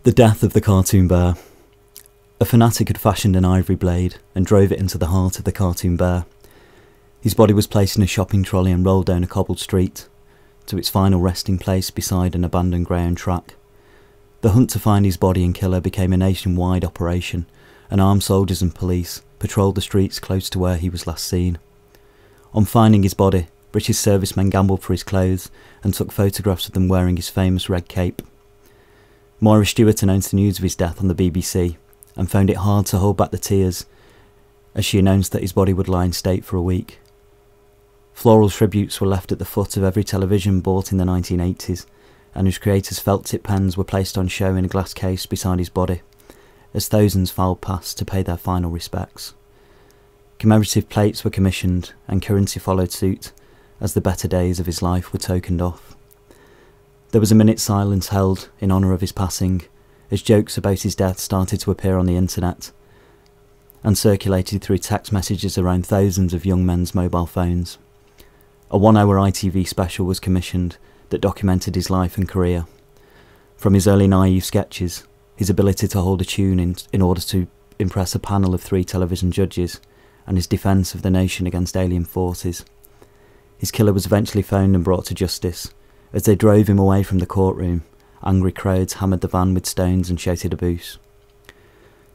The death of the cartoon bear. A fanatic had fashioned an ivory blade and drove it into the heart of the cartoon bear. His body was placed in a shopping trolley and rolled down a cobbled street to its final resting place beside an abandoned ground track. The hunt to find his body and killer became a nationwide operation, and armed soldiers and police patrolled the streets close to where he was last seen. On finding his body, British servicemen gambled for his clothes and took photographs of them wearing his famous red cape. Moira Stewart announced the news of his death on the BBC and found it hard to hold back the tears as she announced that his body would lie in state for a week. Floral tributes were left at the foot of every television bought in the 1980s, and whose creators' felt-tip pens were placed on show in a glass case beside his body, as thousands filed past to pay their final respects. Commemorative plates were commissioned, and currency followed suit, as the better days of his life were tokened off. There was a minute's silence held in honour of his passing, as jokes about his death started to appear on the internet, and circulated through text messages around thousands of young men's mobile phones. A 1-hour ITV special was commissioned that documented his life and career. From his early naive sketches, his ability to hold a tune in order to impress a panel of 3 television judges, and his defence of the nation against alien forces. His killer was eventually found and brought to justice. As they drove him away from the courtroom, angry crowds hammered the van with stones and shouted abuse.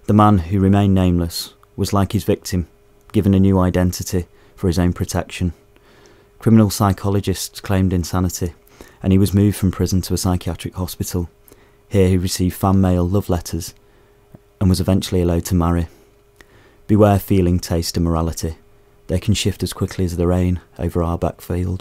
The man, who remained nameless, was like his victim, given a new identity for his own protection. Criminal psychologists claimed insanity, and he was moved from prison to a psychiatric hospital. Here he received fan mail love letters and was eventually allowed to marry. Beware feeling, taste and morality. They can shift as quickly as the rain over our backfield.